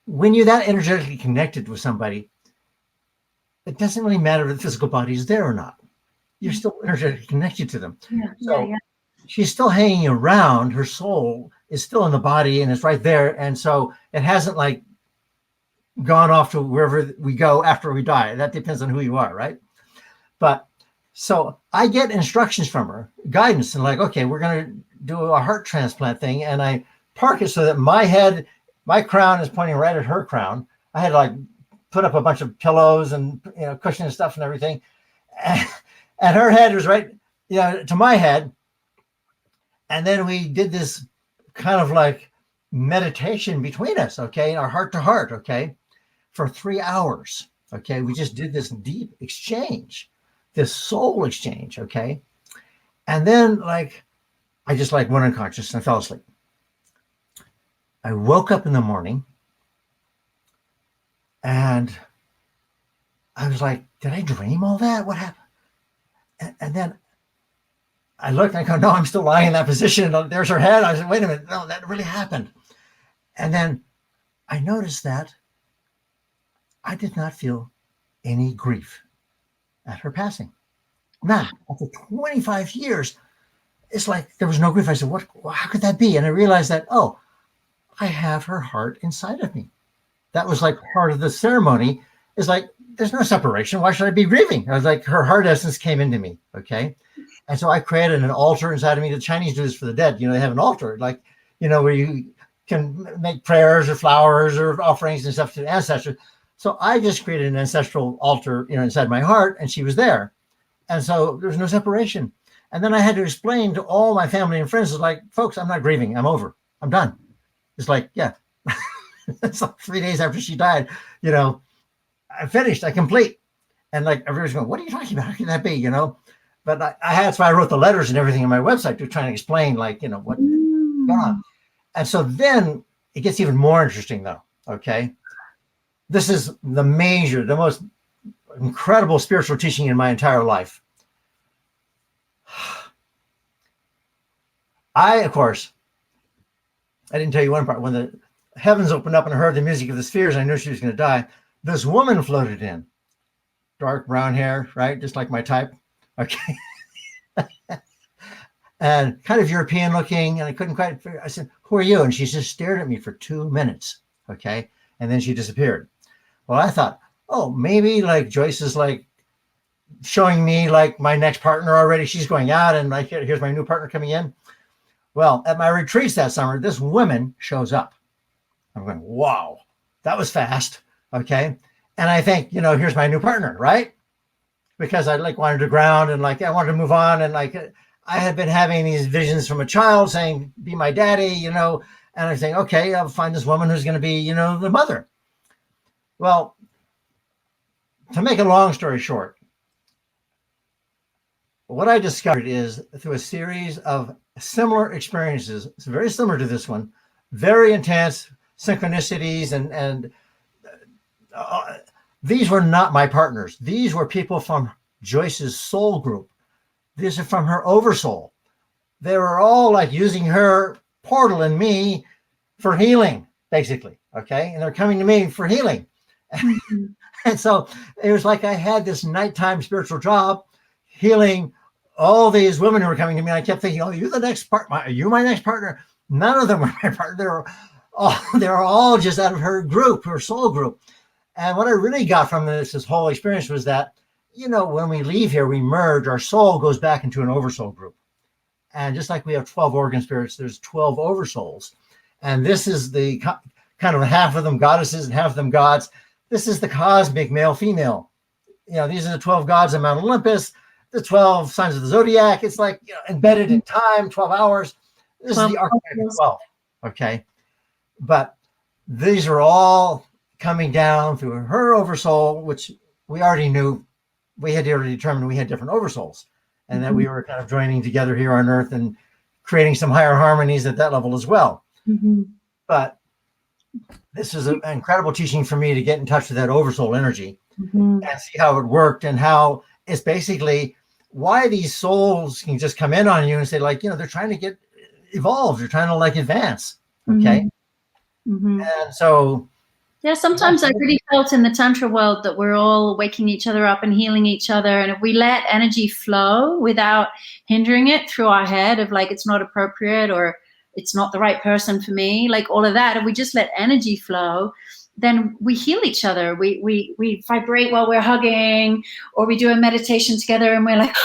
when you're that energetically connected with somebody, it doesn't really matter if the physical body is there or not. You're still energetically connected to them. Yeah, she's still hanging around. Her soul is still in the body and it's right there. And so it hasn't like gone off to wherever we go after we die. That depends on who you are, right? But so I get instructions from her, guidance, and like, okay, we're going to do a heart transplant thing. And I park it so that my crown is pointing right at her crown. I had to like put up a bunch of pillows and, cushion and stuff and everything. And her head was right, to my head. And then we did this kind of like meditation between us, okay, our heart to heart, okay, for 3 hours, okay. We just did this deep exchange, this soul exchange, okay. And then like, I just like went unconscious and I fell asleep. I woke up in the morning and I was like, did I dream all that? What happened? And then I looked and I go, no, I'm still lying in that position. And there's her head. I said, wait a minute. No, that really happened. And then I noticed that I did not feel any grief at her passing. None. After 25 years, it's like there was no grief. I said, how could that be? And I realized that, oh, I have her heart inside of me. That was like part of the ceremony. It's like, there's no separation. Why should I be grieving? I was like, her heart essence came into me. Okay. And so I created an altar inside of me. The Chinese do this for the dead. They have an altar, like, where you can make prayers or flowers or offerings and stuff to the ancestors. So I just created an ancestral altar, inside my heart, and she was there. And so there's no separation. And then I had to explain to all my family and friends, like, folks, I'm not grieving. I'm over. I'm done. It's like, yeah. It's like 3 days after she died, I finished, I complete. And like, everybody's going, what are you talking about? How can that be, But that's why I wrote the letters and everything on my website to try and explain, like, what's going on. And so then it gets even more interesting, though. Okay. This is the most incredible spiritual teaching in my entire life. Of course, I didn't tell you one part. When the heavens opened up and I heard the music of the spheres, I knew she was going to die. This woman floated in. Dark brown hair, right? Just like my type. Okay. And kind of European looking. And I couldn't quite figure. I said, who are you? And she just stared at me for 2 minutes. Okay. And then she disappeared. Well, I thought, oh, maybe like Joyce is like showing me like my next partner already. She's going out and like, here's my new partner coming in. Well, at my retreats that summer, this woman shows up. I'm going, wow, that was fast. Okay. And I think, here's my new partner, right? Because I like wanted to ground and like, I wanted to move on. And like, I had been having these visions from a child saying, be my daddy, and I'm saying, okay, I'll find this woman who's going to be, the mother. Well, to make a long story short, what I discovered is through a series of similar experiences, it's very similar to this one, very intense synchronicities, and these were not my partners. These were people from Joyce's soul group. These are from her oversoul. They were all like using her portal in me for healing, basically. Okay. And they're coming to me for healing. Mm-hmm. And so it was like I had this nighttime spiritual job healing all these women who were coming to me. And I kept thinking, oh, you're the next partner. Are you my next partner? None of them were my partner. They were all just out of her group, her soul group. And what I really got from this whole experience was that, when we leave here, we merge, our soul goes back into an oversoul group. And just like we have 12 organ spirits, there's 12 oversouls. And this is the kind of half of them goddesses and half of them gods. This is the cosmic male, female. These are the 12 gods of Mount Olympus, the 12 signs of the zodiac. It's like embedded in time, 12 hours. This is the archetype of 12. Okay. But these are all coming down through her oversoul, which we already knew. We had already determined we had different oversouls, and that we were kind of joining together here on Earth and creating some higher harmonies at that level as well. Mm-hmm. But this is an incredible teaching for me to get in touch with that oversoul energy and see how it worked, and how it's basically why these souls can just come in on you and say, like, they're trying to get evolved. They're trying to like advance. Okay. Mm-hmm. And so, yeah, sometimes I really felt in the Tantra world that we're all waking each other up and healing each other. And if we let energy flow without hindering it through our head of like, it's not appropriate or it's not the right person for me, like all of that, if we just let energy flow, then we heal each other. We vibrate while we're hugging, or we do a meditation together and we're like,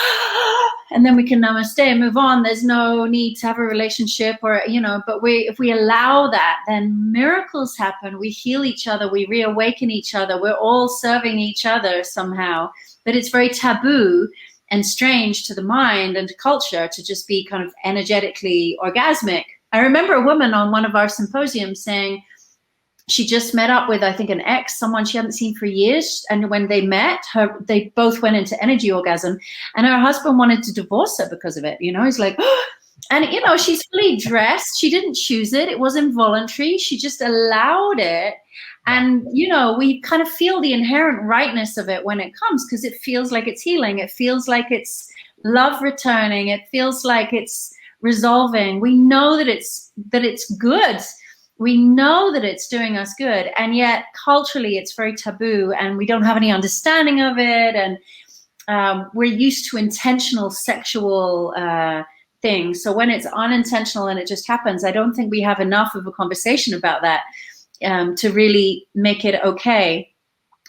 and then we can namaste and move on. There's no need to have a relationship or, but if we allow that, then miracles happen. We heal each other. We reawaken each other. We're all serving each other somehow. But it's very taboo and strange to the mind and to culture to just be kind of energetically orgasmic. I remember a woman on one of our symposiums saying, she just met up with, I think, an ex, someone she hadn't seen for years. And when they met, they both went into energy orgasm. And her husband wanted to divorce her because of it. He's like, oh. And, she's fully dressed. She didn't choose it. It was involuntary. She just allowed it. And, we kind of feel the inherent rightness of it when it comes, because it feels like it's healing. It feels like it's love returning. It feels like it's resolving. We know that it's good. We know that it's doing us good, and yet culturally it's very taboo, and we don't have any understanding of it. And we're used to intentional sexual things. So when it's unintentional and it just happens, I don't think we have enough of a conversation about that to really make it okay.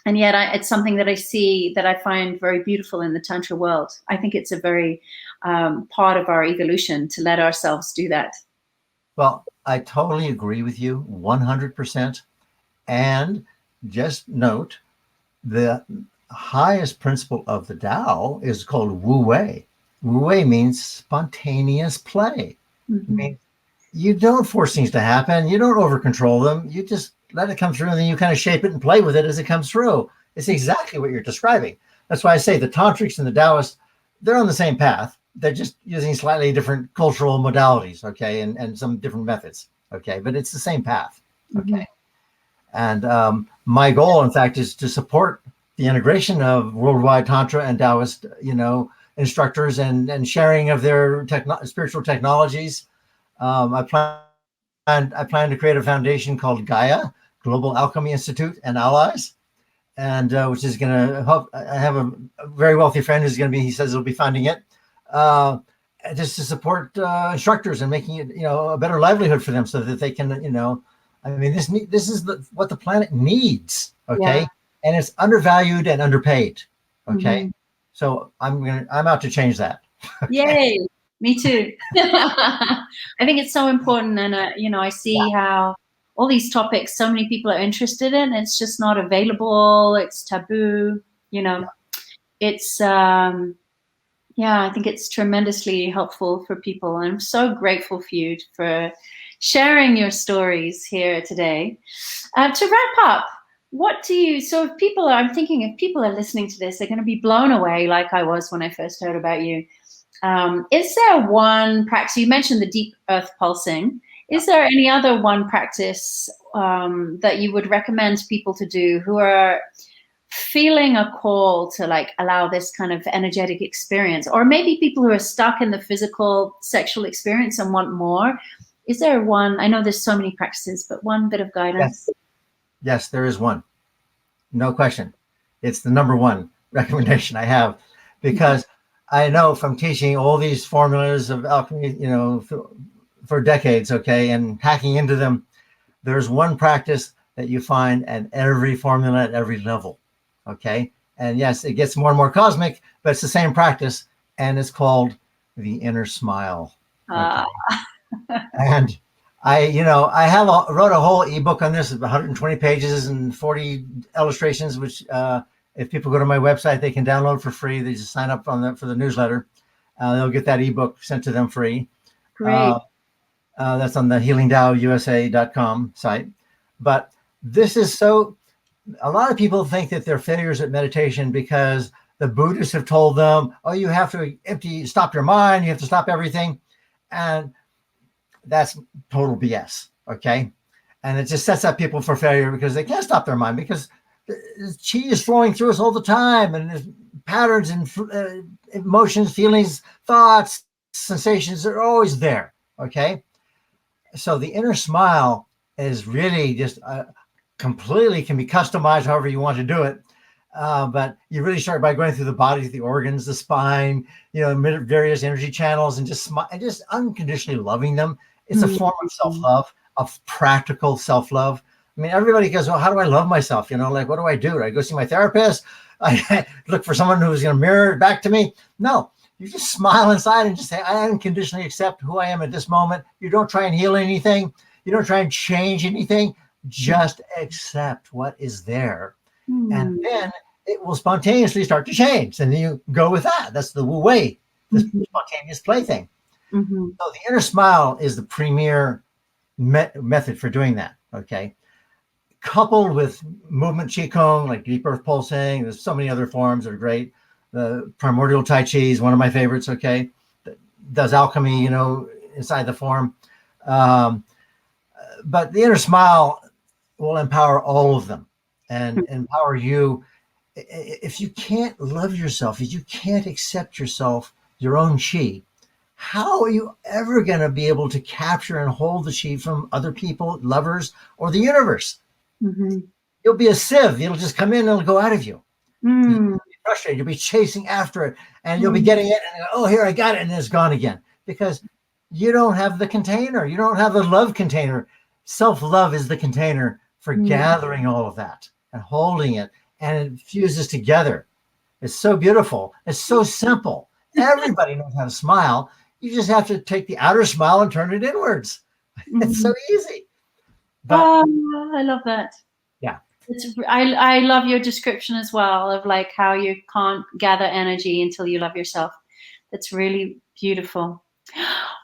And yet it's something that I see, that I find very beautiful in the Tantra world. I think it's a very part of our evolution to let ourselves do that. Well, I totally agree with you 100%. And just note, the highest principle of the Tao is called Wu Wei. Wu Wei means spontaneous play. Mm-hmm. I mean, you don't force things to happen. You don't over control them. You just let it come through, and then you kind of shape it and play with it as it comes through. It's exactly what you're describing. That's why I say the Tantrics and the Taoists, they're on the same path. They're just using slightly different cultural modalities, okay, and some different methods, okay, but it's the same path, okay. Mm-hmm. And my goal, in fact, is to support the integration of worldwide Tantra and Taoist, instructors and sharing of their spiritual technologies. I plan to create a foundation called Gaia, Global Alchemy Institute and Allies, and which is going to help. I have a very wealthy friend who's going to be, he says he'll be funding it. Just to support instructors and making it, a better livelihood for them, so that they can, I mean, this is what the planet needs, okay, and it's undervalued and underpaid, okay. Mm-hmm. So I'm out to change that. Yay. Me too. I think it's so important. And, I see how all these topics, so many people are interested in, it's just not available. It's taboo, it's, I think it's tremendously helpful for people. I'm so grateful for you for sharing your stories here today. To wrap up, I'm thinking if people are listening to this, they're going to be blown away like I was when I first heard about you. Is there one practice, you mentioned the deep earth pulsing, is there any other one practice that you would recommend people to do who are feeling a call to like allow this kind of energetic experience, or maybe people who are stuck in the physical sexual experience and want more? Is there one? I know there's so many practices, but one bit of guidance. Yes, there is one. No question. It's the number one recommendation I have, because I know from teaching all these formulas of alchemy, for decades, okay, and hacking into them, there's one practice that you find at every formula at every level, okay? And yes, it gets more and more cosmic, but it's the same practice, and it's called the inner smile. Okay? And I wrote a whole ebook on this, 120 pages and 40 illustrations, which if people go to my website, they can download for free. They just sign up for the newsletter. They'll get that ebook sent to them free. Great. That's on the healingdaousa.com site. But this is a lot of people think that they're failures at meditation because the Buddhists have told them, oh, you have to stop your mind, you have to stop everything. And that's total BS, okay? And it just sets up people for failure because they can't stop their mind, because chi is flowing through us all the time, and there's patterns and emotions, feelings, thoughts, sensations are always there, okay? So the inner smile is really just completely can be customized however you want to do it. But you really start by going through the body, the organs, the spine, various energy channels, and just unconditionally loving them. It's a form of self-love, of practical self-love. I mean, everybody goes, well, how do I love myself? Like, what do I do? Do I go see my therapist? I look for someone who's going to mirror it back to me? No, you just smile inside and just say, I unconditionally accept who I am at this moment. You don't try and heal anything. You don't try and change anything. Just accept what is there. And then it will spontaneously start to change. And then you go with that. That's the Wu Wei, the spontaneous play thing. So the inner smile is the premier method for doing that, okay? Coupled with movement Qigong, like deep earth pulsing. There's so many other forms that are great. The primordial Tai Chi is one of my favorites, okay? That does alchemy, inside the form. But the inner smile will empower all of them and empower you. If you can't love yourself, if you can't accept yourself, your own chi, how are you ever going to be able to capture and hold the chi from other people, lovers, or the universe? You'll be a sieve. It'll just come in and it'll go out of you. You'll be frustrated. You'll be chasing after it, and you'll be getting it. And oh, here, I got it. And it's gone again, because you don't have the container. You don't have the love container. Self-love is the container for gathering all of that and holding it, and it fuses together. It's so beautiful. It's so simple. Everybody knows how to smile. You just have to take the outer smile and turn it inwards. It's so easy. But, I love that. Yeah. I love your description as well of like how you can't gather energy until you love yourself. That's really beautiful.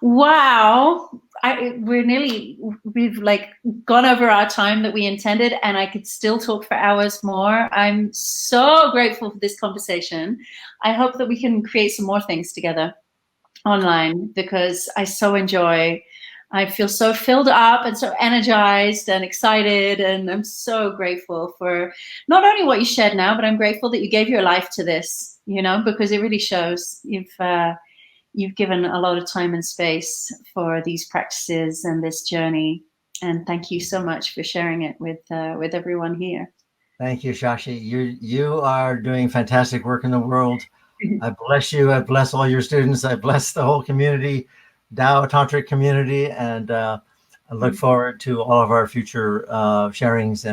Wow. We've like gone over our time that we intended, and I could still talk for hours more. I'm so grateful for this conversation. I hope that we can create some more things together online, because I feel so filled up and so energized and excited, and I'm so grateful for not only what you shared now, but I'm grateful that you gave your life to this, because it really shows you've given a lot of time and space for these practices and this journey. And thank you so much for sharing it with everyone here. Thank you, Shashi. You are doing fantastic work in the world. I bless you. I bless all your students. I bless the whole community, Tao Tantric community, and I look forward to all of our future sharings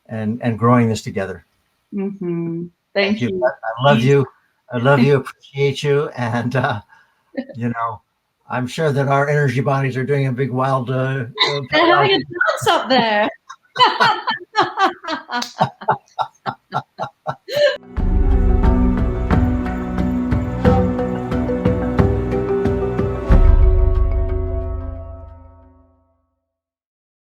and growing this together. Thank you. I love you. I love you, appreciate you, and you know, I'm sure that our energy bodies are doing a big wild. They're having a dance up there.